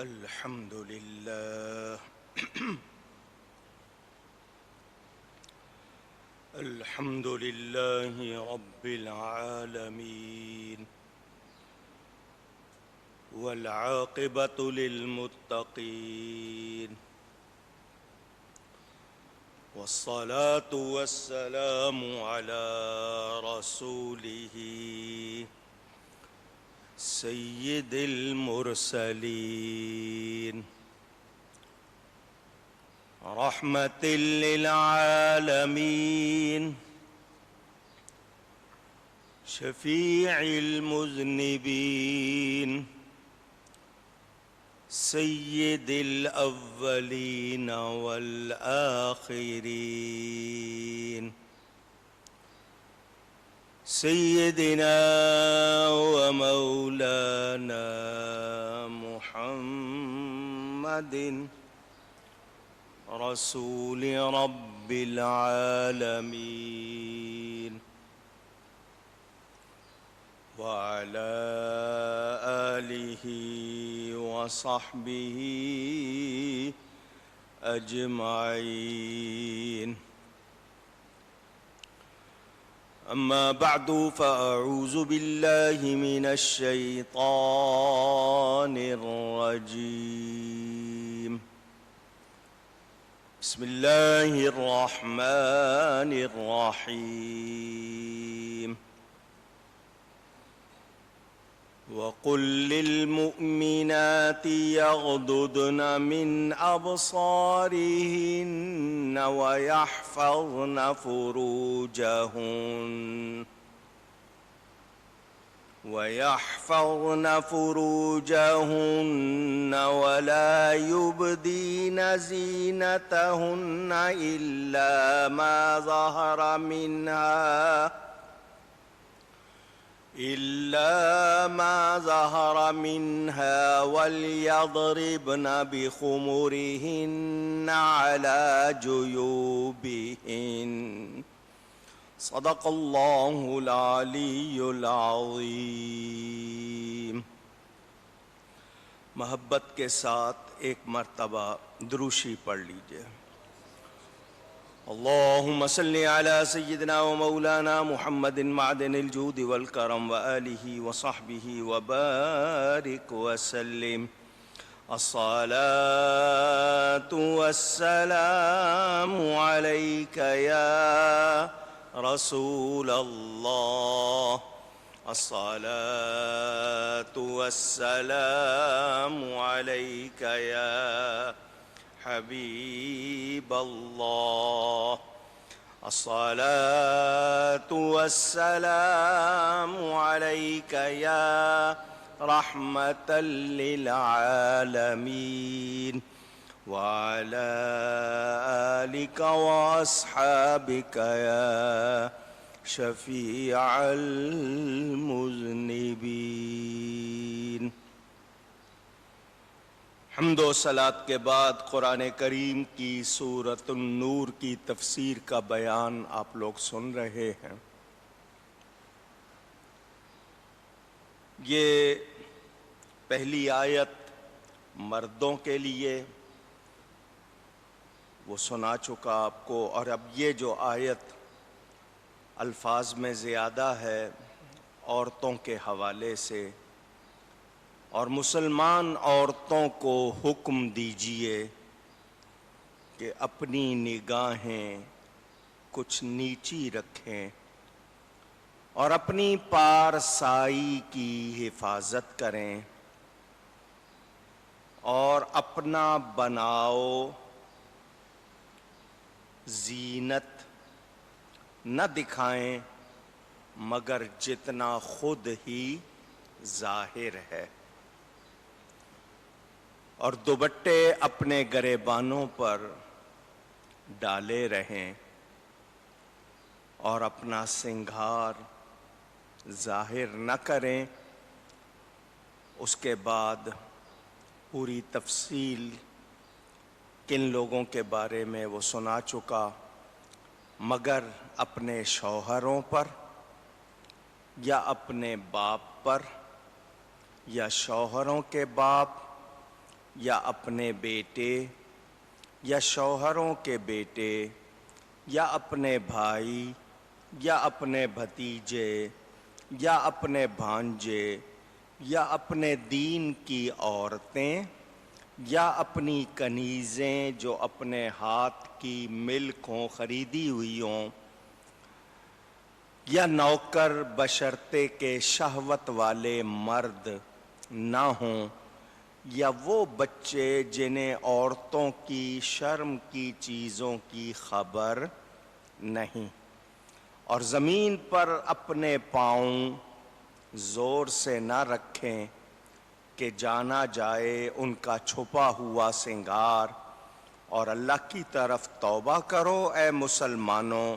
الحمد لله الحمد لله رب العالمين والعاقبة للمتقين والصلاة والسلام على رسوله سيد المرسلين رحمة للعالمين شفيع المذنبين سيد الأولين والآخرين سيدنا ومولانا محمد رسول رب العالمين وعلى آله وصحبه أجمعين. أما بعد فأعوذ بالله من الشيطان الرجيم. بسم الله الرحمن الرحيم. وقل للمؤمنات يغضضن من أبصارهن ويحفظن فروجهن ولا يبدين زينتهن إلا ما ظهر منها وليضربن بخمرهن على جيوبهن. صدق الله العلی العظیم. محبت کے ساتھ ایک مرتبہ دروشی پڑھ لیجئے. اللہم صلی علی سیدنا و مولانا محمد معدن الجود والکرم وآلہ وصحبہ وبارک وسلم. الصلاة والسلام علیک یا رسول اللہ. الصلاة والسلام علیک یا حبیب اللہ. الصلاة والسلام علیک یا رحمة للعالمین وعلى آلك وأصحابك يا شفيع المذنبين. حمد و صلات کے بعد قرآن کریم کی سورۃ النور کی تفسیر کا بیان آپ لوگ سن رہے ہیں. یہ پہلی آیت مردوں کے لیے وہ سنا چکا آپ کو، اور اب یہ جو آیت الفاظ میں زیادہ ہے عورتوں کے حوالے سے، اور مسلمان عورتوں کو حکم دیجئے کہ اپنی نگاہیں کچھ نیچی رکھیں اور اپنی پارسائی کی حفاظت کریں اور اپنا بناؤ زینت نہ دکھائیں مگر جتنا خود ہی ظاہر ہے، اور دوپٹے اپنے گریبانوں پر ڈالے رہیں اور اپنا سنگھار ظاہر نہ کریں. اس کے بعد پوری تفصیل کن لوگوں کے بارے میں وہ سنا چکا، مگر اپنے شوہروں پر یا اپنے باپ پر یا شوہروں کے باپ یا اپنے بیٹے یا شوہروں کے بیٹے یا اپنے بھائی یا اپنے بھتیجے یا اپنے بھانجے یا اپنے دین کی عورتیں یا اپنی کنیزیں جو اپنے ہاتھ کی ملک ہوں، خریدی ہوئی ہوں، یا نوکر بشرطے کے شہوت والے مرد نہ ہوں، یا وہ بچے جنہیں عورتوں کی شرم کی چیزوں کی خبر نہیں، اور زمین پر اپنے پاؤں زور سے نہ رکھیں کہ جانا جائے ان کا چھپا ہوا سنگار، اور اللہ کی طرف توبہ کرو اے مسلمانوں،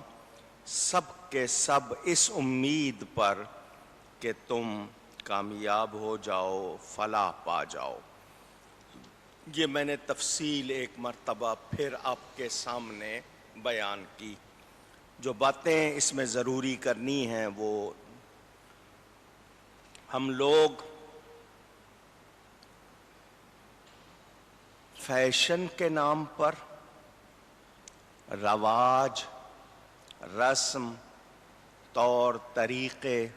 سب کے سب اس امید پر کہ تم کامیاب ہو جاؤ، فلاح پا جاؤ۔ یہ میں نے تفصیل ایک مرتبہ پھر آپ کے سامنے بیان کی۔ جو باتیں اس میں ضروری کرنی ہیں وہ ہم لوگ فیشن کے نام پر رواج، رسم، طور طریقے،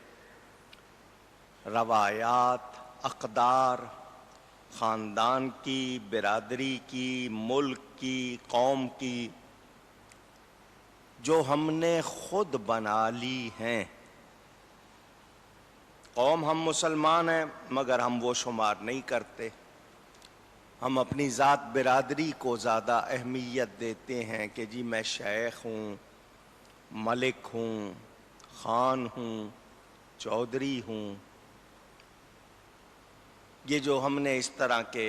روایات، اقدار، خاندان کی، برادری کی، ملک کی، قوم کی، جو ہم نے خود بنا لی ہیں۔ قوم ہم مسلمان ہیں مگر ہم وہ شمار نہیں کرتے۔ ہم اپنی ذات برادری کو زیادہ اہمیت دیتے ہیں کہ جی میں شیخ ہوں، ملک ہوں، خان ہوں، چودھری ہوں۔ یہ جو ہم نے اس طرح کے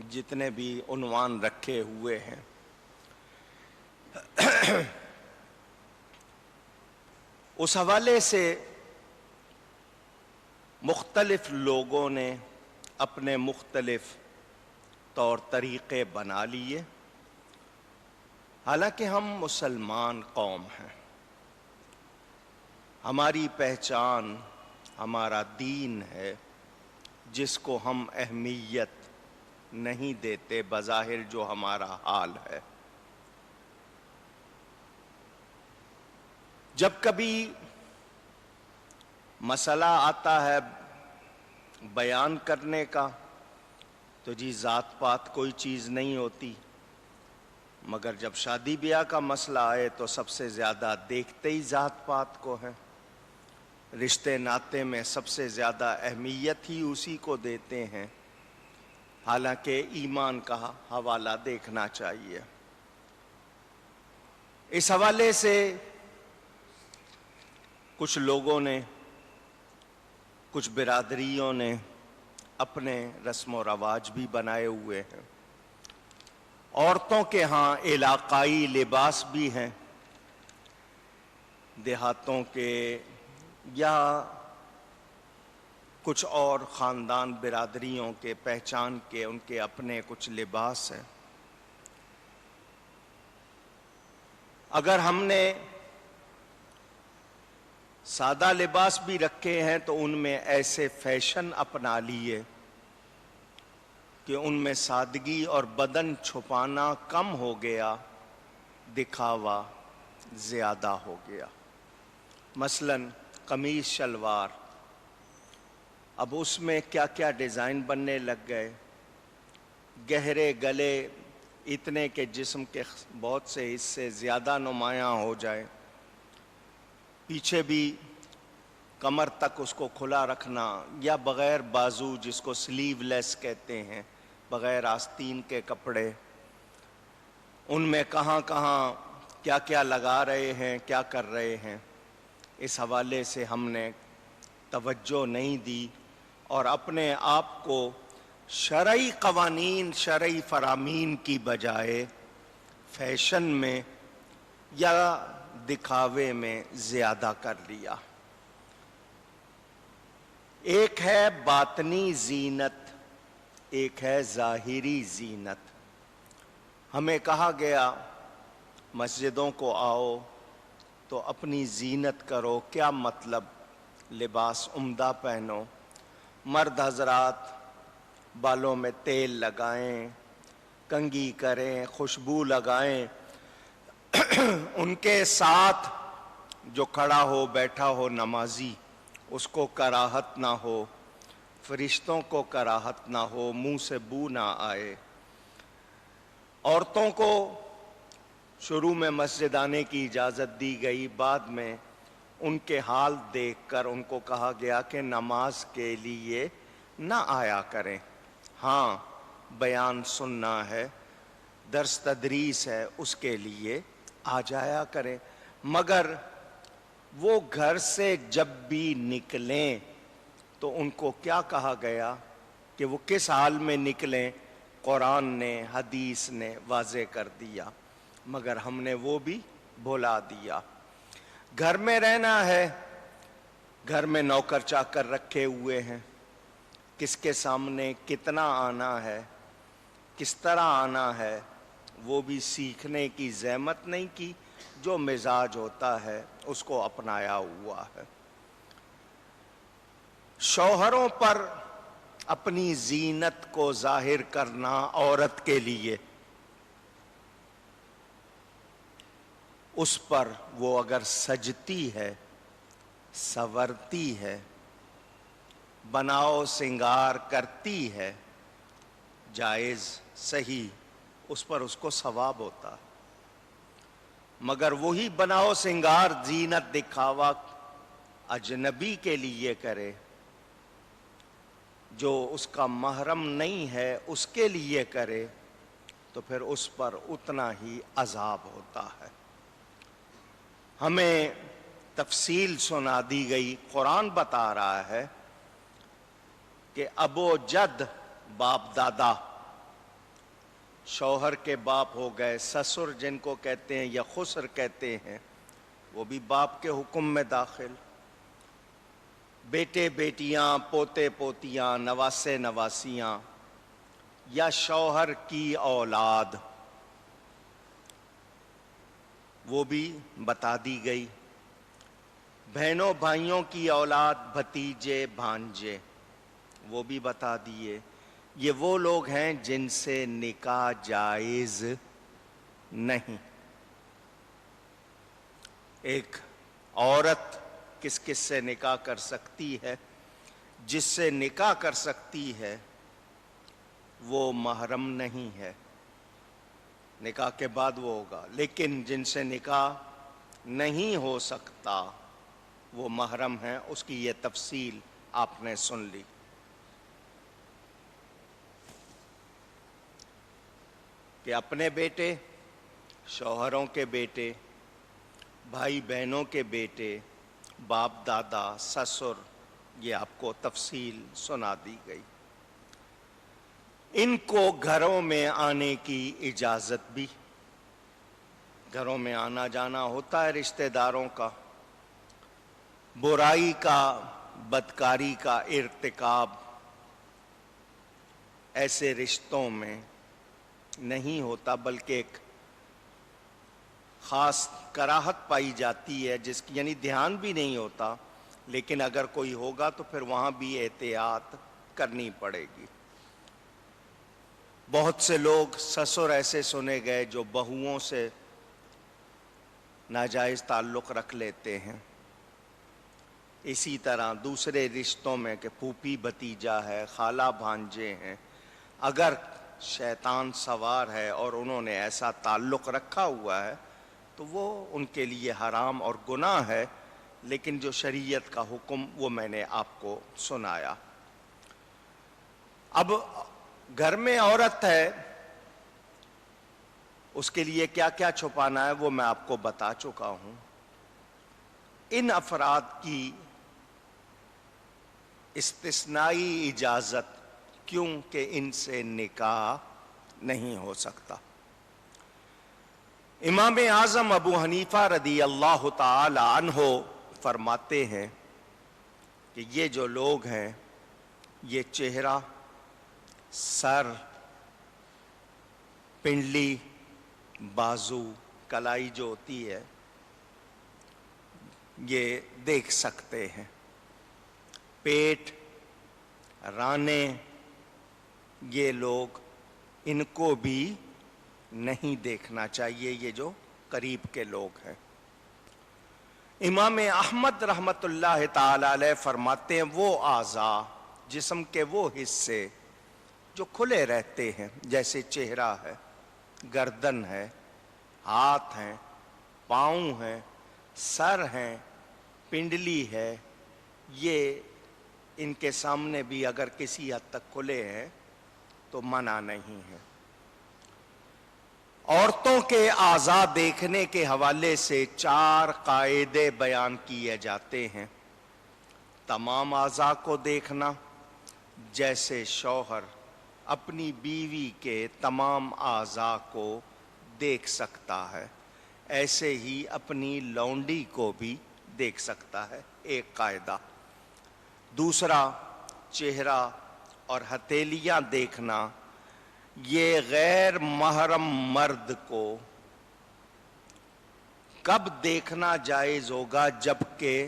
جتنے بھی عنوان رکھے ہوئے ہیں، اس حوالے سے مختلف لوگوں نے اپنے مختلف طور طریقے بنا لیے۔ حالانکہ ہم مسلمان قوم ہیں، ہماری پہچان ہمارا دین ہے جس کو ہم اہمیت نہیں دیتے، بظاہر جو ہمارا حال ہے۔ جب کبھی مسئلہ آتا ہے بیان کرنے کا تو جی ذات پات کوئی چیز نہیں ہوتی، مگر جب شادی بیاہ کا مسئلہ آئے تو سب سے زیادہ دیکھتے ہی ذات پات کو ہے، رشتے ناتے میں سب سے زیادہ اہمیت ہی اسی کو دیتے ہیں، حالانکہ ایمان کا حوالہ دیکھنا چاہیے۔ اس حوالے سے کچھ لوگوں نے، کچھ برادریوں نے اپنے رسم و رواج بھی بنائے ہوئے ہیں۔ عورتوں کے ہاں علاقائی لباس بھی ہیں، دیہاتوں کے یا کچھ اور خاندان برادریوں کے پہچان کے ان کے اپنے کچھ لباس ہیں۔ اگر ہم نے سادہ لباس بھی رکھے ہیں تو ان میں ایسے فیشن اپنا لیے کہ ان میں سادگی اور بدن چھپانا کم ہو گیا، دکھاوا زیادہ ہو گیا۔ مثلاً قمیص شلوار، اب اس میں کیا کیا ڈیزائن بننے لگ گئے، گہرے گلے اتنے کہ جسم کے بہت سے حصے زیادہ نمایاں ہو جائے، پیچھے بھی کمر تک اس کو کھلا رکھنا، یا بغیر بازو جس کو سلیو لیس کہتے ہیں، بغیر آستین کے کپڑے، ان میں کہاں کہاں کیا کیا لگا رہے ہیں، کیا کر رہے ہیں، اس حوالے سے ہم نے توجہ نہیں دی، اور اپنے آپ کو شرعی قوانین، شرعی فرامین کی بجائے فیشن میں یا دکھاوے میں زیادہ کر لیا۔ ایک ہے باطنی زینت، ایک ہے ظاہری زینت۔ ہمیں کہا گیا مسجدوں کو آؤ تو اپنی زینت کرو، کیا مطلب؟ لباس عمدہ پہنو۔ مرد حضرات بالوں میں تیل لگائیں، کنگھی کریں، خوشبو لگائیں، ان کے ساتھ جو کھڑا ہو بیٹھا ہو نمازی اس کو کراہت نہ ہو، فرشتوں کو کراہت نہ ہو، منہ سے بو نہ آئے۔ عورتوں کو شروع میں مسجد آنے کی اجازت دی گئی، بعد میں ان کے حال دیکھ کر ان کو کہا گیا کہ نماز کے لیے نہ آیا کریں، ہاں بیان سننا ہے، درس تدریس ہے، اس کے لیے آ جایا کریں۔ مگر وہ گھر سے جب بھی نکلیں تو ان کو کیا کہا گیا کہ وہ کس حال میں نکلیں؟ قرآن نے، حدیث نے واضح کر دیا، مگر ہم نے وہ بھی بھلا دیا۔ گھر میں رہنا ہے، گھر میں نوکر چاکر رکھے ہوئے ہیں، کس کے سامنے کتنا آنا ہے، کس طرح آنا ہے، وہ بھی سیکھنے کی زحمت نہیں کی، جو مزاج ہوتا ہے اس کو اپنایا ہوا ہے۔ شوہروں پر اپنی زینت کو ظاہر کرنا عورت کے لیے، اس پر وہ اگر سجتی ہے، سنورتی ہے، بناؤ سنگار کرتی ہے، جائز صحیح، اس پر اس کو ثواب ہوتا ہے۔ مگر وہی بناؤ سنگار، زینت، دکھاوا اجنبی کے لیے کرے، جو اس کا محرم نہیں ہے اس کے لیے کرے، تو پھر اس پر اتنا ہی عذاب ہوتا ہے۔ ہمیں تفصیل سنا دی گئی، قرآن بتا رہا ہے کہ ابو جد باپ دادا، شوہر کے باپ ہو گئے، سسر جن کو کہتے ہیں یا خسر کہتے ہیں، وہ بھی باپ کے حکم میں داخل، بیٹے بیٹیاں، پوتے پوتیاں، نواسے نواسیاں، یا شوہر کی اولاد، وہ بھی بتا دی گئی، بہنوں بھائیوں کی اولاد، بھتیجے بھانجے، وہ بھی بتا دیے۔ یہ وہ لوگ ہیں جن سے نکاح جائز نہیں۔ ایک عورت کس کس سے نکاح کر سکتی ہے؟ جس سے نکاح کر سکتی ہے وہ محرم نہیں ہے، نکاح کے بعد وہ ہوگا، لیکن جن سے نکاح نہیں ہو سکتا وہ محرم ہیں، اس کی یہ تفصیل آپ نے سن لی۔ کہ اپنے بیٹے، شوہروں کے بیٹے، بھائی بہنوں کے بیٹے، باپ دادا، سسر، یہ آپ کو تفصیل سنا دی گئی۔ ان کو گھروں میں آنے کی اجازت بھی، گھروں میں آنا جانا ہوتا ہے رشتہ داروں کا، برائی کا، بدکاری کا ارتکاب ایسے رشتوں میں نہیں ہوتا، بلکہ ایک خاص کراہت پائی جاتی ہے جس کی یعنی دھیان بھی نہیں ہوتا، لیکن اگر کوئی ہوگا تو پھر وہاں بھی احتیاط کرنی پڑے گی۔ بہت سے لوگ سسر ایسے سنے گئے جو بہوؤں سے ناجائز تعلق رکھ لیتے ہیں، اسی طرح دوسرے رشتوں میں کہ پھوپھی بھتیجا ہے، خالہ بھانجے ہیں، اگر شیطان سوار ہے اور انہوں نے ایسا تعلق رکھا ہوا ہے تو وہ ان کے لیے حرام اور گناہ ہے، لیکن جو شریعت کا حکم وہ میں نے آپ کو سنایا۔ اب گھر میں عورت ہے، اس کے لیے کیا کیا چھپانا ہے وہ میں آپ کو بتا چکا ہوں۔ ان افراد کی استثنائی اجازت کیوں کہ ان سے نکاح نہیں ہو سکتا۔ امام اعظم ابو حنیفہ رضی اللہ تعالی عنہ فرماتے ہیں کہ یہ جو لوگ ہیں یہ چہرہ، سر، پنڈلی، بازو، کلائی جو ہوتی ہے یہ دیکھ سکتے ہیں، پیٹ، رانے، یہ لوگ ان کو بھی نہیں دیکھنا چاہیے، یہ جو قریب کے لوگ ہیں۔ امام احمد رحمت اللہ تعالی علیہ فرماتے ہیں وہ اعضاء، جسم کے وہ حصے جو کھلے رہتے ہیں، جیسے چہرہ ہے، گردن ہے، ہاتھ ہیں، پاؤں ہیں، سر ہیں، پنڈلی ہے، یہ ان کے سامنے بھی اگر کسی حد تک کھلے ہیں تو منع نہیں ہے۔ عورتوں کے اعضاء دیکھنے کے حوالے سے 4 قاعدے بیان کیے جاتے ہیں۔ تمام اعضاء کو دیکھنا، جیسے شوہر اپنی بیوی کے تمام اعضاء کو دیکھ سکتا ہے، ایسے ہی اپنی لونڈی کو بھی دیکھ سکتا ہے، ایک قاعدہ۔ دوسرا، چہرہ اور ہتھیلیاں دیکھنا، یہ غیر محرم مرد کو کب دیکھنا جائز ہوگا؟ جبکہ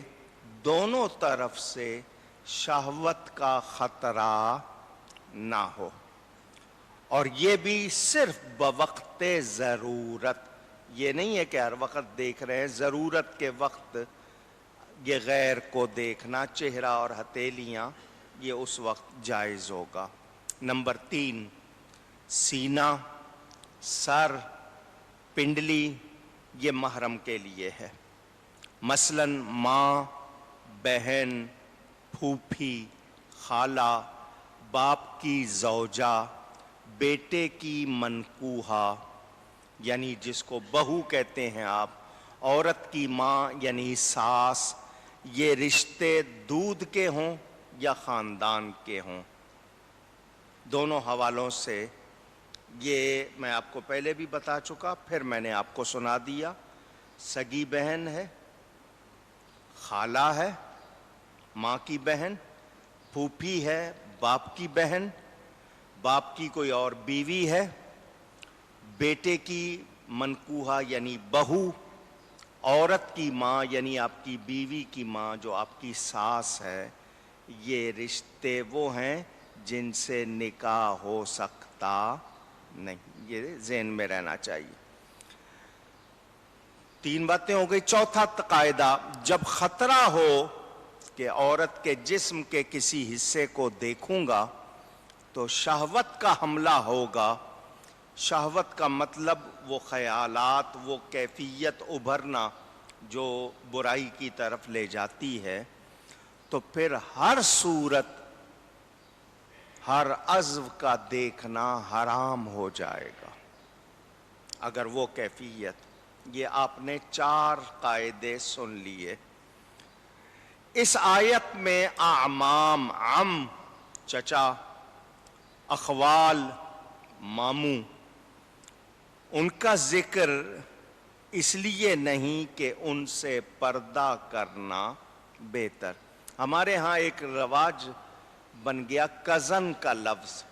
دونوں طرف سے شہوت کا خطرہ نہ ہو، اور یہ بھی صرف بوقت ضرورت، یہ نہیں ہے کہ ہر وقت دیکھ رہے ہیں، ضرورت کے وقت یہ غیر کو دیکھنا، چہرہ اور ہتھیلیاں، یہ اس وقت جائز ہوگا۔ نمبر 3، سینہ، سر، پنڈلی، یہ محرم کے لیے ہے۔ مثلا ماں، بہن، پھوپھی، خالہ، باپ کی زوجہ، بیٹے کی منکوحہ یعنی جس کو بہو کہتے ہیں آپ، عورت کی ماں یعنی ساس، یہ رشتے دودھ کے ہوں یا خاندان کے ہوں، دونوں حوالوں سے یہ میں آپ کو پہلے بھی بتا چکا، پھر میں نے آپ کو سنا دیا۔ سگی بہن ہے، خالہ ہے، ماں کی بہن، پھوپھی ہے، باپ کی بہن، باپ کی کوئی اور بیوی ہے، بیٹے کی منکوحہ یعنی بہو، عورت کی ماں یعنی آپ کی بیوی کی ماں جو آپ کی ساس ہے، یہ رشتے وہ ہیں جن سے نکاح ہو سکتا نہیں، یہ ذہن میں رہنا چاہیے۔ 3 باتیں ہو گئی۔ چوتھا قاعدہ، جب خطرہ ہو کہ عورت کے جسم کے کسی حصے کو دیکھوں گا تو شہوت کا حملہ ہوگا۔ شہوت کا مطلب وہ خیالات، وہ کیفیت ابھرنا جو برائی کی طرف لے جاتی ہے، تو پھر ہر صورت، ہر عضو کا دیکھنا حرام ہو جائے گا اگر وہ کیفیت۔ یہ آپ نے 4 قاعدے سن لیے۔ اس آیت میں اعمام، عم چچا، اخوال ماموں، ان کا ذکر اس لیے نہیں کہ ان سے پردہ کرنا بہتر۔ ہمارے ہاں ایک رواج بن گیا کزن کا لفظ،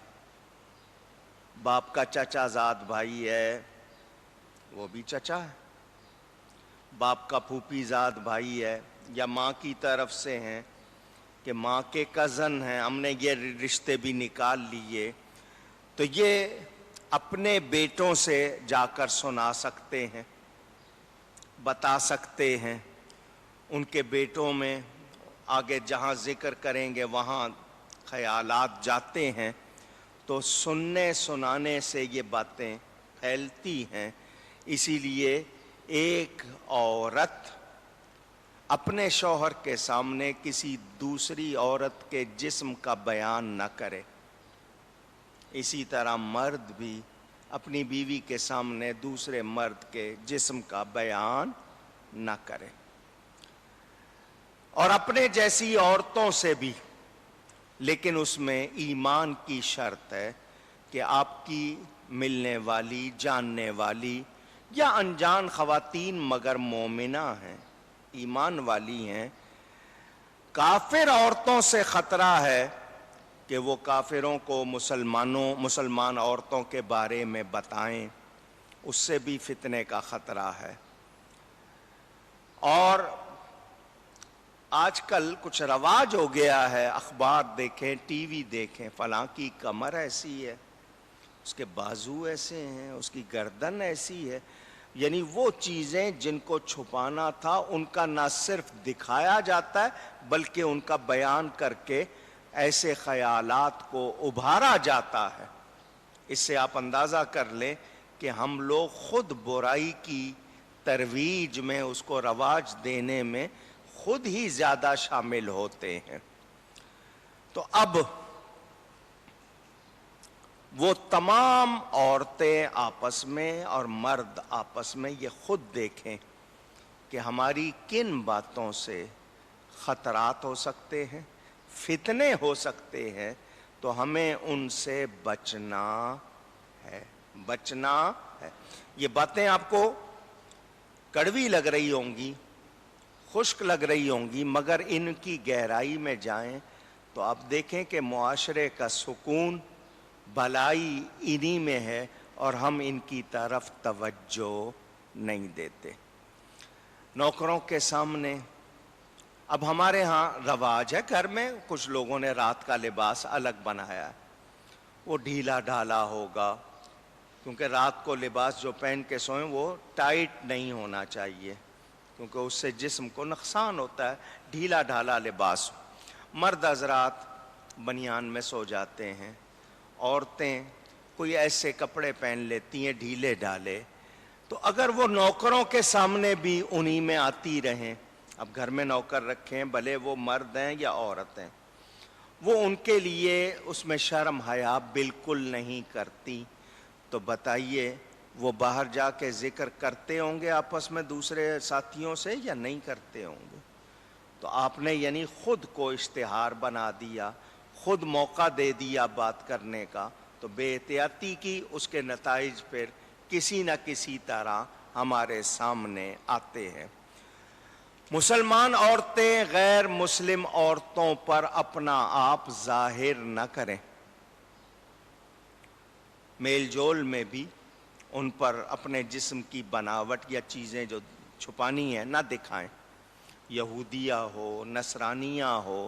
باپ کا چچا زاد بھائی ہے وہ بھی چچا ہے، باپ کا پھوپھی زاد بھائی ہے، یا ماں کی طرف سے ہیں کہ ماں کے کزن ہیں، ہم نے یہ رشتے بھی نکال لیے، تو یہ اپنے بیٹوں سے جا کر سنا سکتے ہیں، بتا سکتے ہیں، ان کے بیٹوں میں آگے جہاں ذکر کریں گے وہاں خیالات جاتے ہیں، تو سننے سنانے سے یہ باتیں پھیلتی ہیں۔ اسی لیے ایک عورت اپنے شوہر کے سامنے کسی دوسری عورت کے جسم کا بیان نہ کرے، اسی طرح مرد بھی اپنی بیوی کے سامنے دوسرے مرد کے جسم کا بیان نہ کرے، اور اپنے جیسی عورتوں سے بھی، لیکن اس میں ایمان کی شرط ہے کہ آپ کی ملنے والی، جاننے والی یا انجان خواتین مگر مومنہ ہیں، ایمان والی ہیں۔ کافر عورتوں سے خطرہ ہے کہ وہ کافروں کو مسلمان عورتوں کے بارے میں بتائیں، اس سے بھی فتنے کا خطرہ ہے۔ اور آج کل کچھ رواج ہو گیا ہے، اخبار دیکھیں، ٹی وی دیکھیں، فلاں کی کمر ایسی ہے، اس کے بازو ایسے ہیں، اس کی گردن ایسی ہے. یعنی وہ چیزیں جن کو چھپانا تھا ان کا نہ صرف دکھایا جاتا ہے بلکہ ان کا بیان کر کے ایسے خیالات کو ابھارا جاتا ہے. اس سے آپ اندازہ کر لیں کہ ہم لوگ خود برائی کی ترویج میں، اس کو رواج دینے میں خود ہی زیادہ شامل ہوتے ہیں. تو اب وہ تمام عورتیں آپس میں اور مرد آپس میں یہ خود دیکھیں کہ ہماری کن باتوں سے خطرات ہو سکتے ہیں، فتنے ہو سکتے ہیں، تو ہمیں ان سے بچنا ہے. یہ باتیں آپ کو کڑوی لگ رہی ہوں گی، خشک لگ رہی ہوں گی، مگر ان کی گہرائی میں جائیں تو آپ دیکھیں کہ معاشرے کا سکون، بھلائی انہی میں ہے اور ہم ان کی طرف توجہ نہیں دیتے. نوکروں کے سامنے اب ہمارے ہاں رواج ہے، گھر میں کچھ لوگوں نے رات کا لباس الگ بنایا ہے، وہ ڈھیلا ڈھالا ہوگا، کیونکہ رات کو لباس جو پہن کے سوئیں وہ ٹائٹ نہیں ہونا چاہیے کیونکہ اس سے جسم کو نقصان ہوتا ہے. ڈھیلا ڈھالا لباس. مرد حضرات بنیان میں سو جاتے ہیں، عورتیں کوئی ایسے کپڑے پہن لیتی ہیں ڈھیلے ڈھالے. تو اگر وہ نوکروں کے سامنے بھی انہی میں آتی رہیں، اب گھر میں نوکر رکھیں بھلے وہ مرد ہیں یا عورت ہیں، وہ ان کے لیے اس میں شرم حیا بالکل نہیں کرتی، تو بتائیے وہ باہر جا کے ذکر کرتے ہوں گے آپس میں دوسرے ساتھیوں سے یا نہیں کرتے ہوں گے؟ تو آپ نے یعنی خود کو اشتہار بنا دیا، خود موقع دے دیا بات کرنے کا، تو بے احتیاطی کی اس کے نتائج پھر کسی نہ کسی طرح ہمارے سامنے آتے ہیں. مسلمان عورتیں غیر مسلم عورتوں پر اپنا آپ ظاہر نہ کریں، میل جول میں بھی ان پر اپنے جسم کی بناوٹ یا چیزیں جو چھپانی ہیں نہ دکھائیں. یہودیہ ہو، نصرانیہ ہو،